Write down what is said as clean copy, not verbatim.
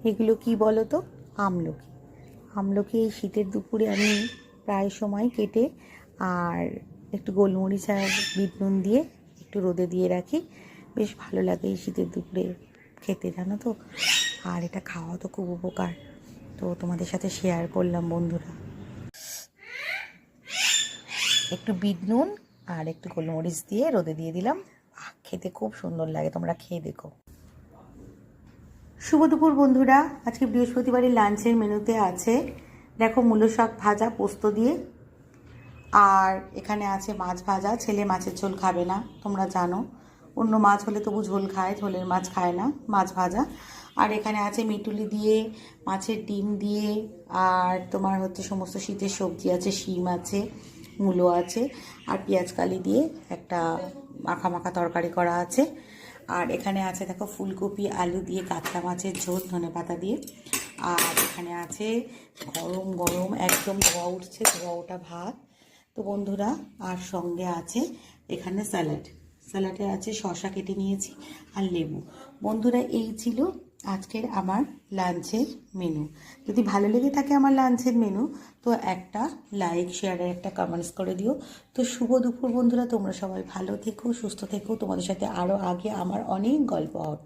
এগুলো কি বলো তো? আমলকি। আমলকি এই শীতের দুপুরে আমি প্রায় সময় কেটে আর একটু গোলমরিচ আর বিট নুন দিয়ে একটু রোদে দিয়ে রাখি। বেশ ভালো লাগে এই শীতের দুপুরে খেতে, জানো তো। আর এটা খাওয়া তো খুব উপকার, তো তোমাদের সাথে শেয়ার করলাম বন্ধুরা। একটু বিট নুন আর একটু গোলমরিচ দিয়ে রোদে দিয়ে দিলাম। খেতে খুব সুন্দর লাগে, তোমরা খেয়ে দেখো। শুভ দুপুর বন্ধুরা। আজকে বৃহস্পতিবারের লাঞ্চের মেনুতে আছে দেখো মূলো শাক ভাজা পোস্ত দিয়ে, আর এখানে আছে মাছ ভাজা। ছেলে মাছের ঝোল খাবে না, তোমরা জানো। অন্য মাছ হলে তবু ঝোল খায়, ঝোলের মাছ খায় না। মাছ ভাজা। আর এখানে আছে মিটুলি দিয়ে, মাছের ডিম দিয়ে, আর তোমার হচ্ছে সমস্ত শীতের সবজি আছে, শিম আছে, মূলো আছে, আর পেঁয়াজ কালি দিয়ে একটা মাখা মাখা তরকারি করা আছে। আর এখানে আছে দেখো ফুলকপি আলু দিয়ে কাতলা মাছের ঝোল ধনেপাতা দিয়ে। আর এখানে আছে গরম গরম একদম ধোয়া উঠছে, ধোয়া ওঠা ভাত। তো বন্ধুরা, আর সঙ্গে আছে এখানে স্যালাডে আছে শসা কেটে নিয়েছি আর লেবু। বন্ধুরা, এই ছিল আজকের আমার লাঞ্চের মেনু। যদি ভালো লেগে থাকে আমার লাঞ্চের মেনু, তো একটা লাইক শেয়ার আর একটা কমেন্টস করে দিও। তো শুভ দুপুর বন্ধুরা, তোমরা সবাই ভালো থেকো, সুস্থ থেকো। তোমাদের সাথে আরও আগে আমার অনেক গল্প হবে।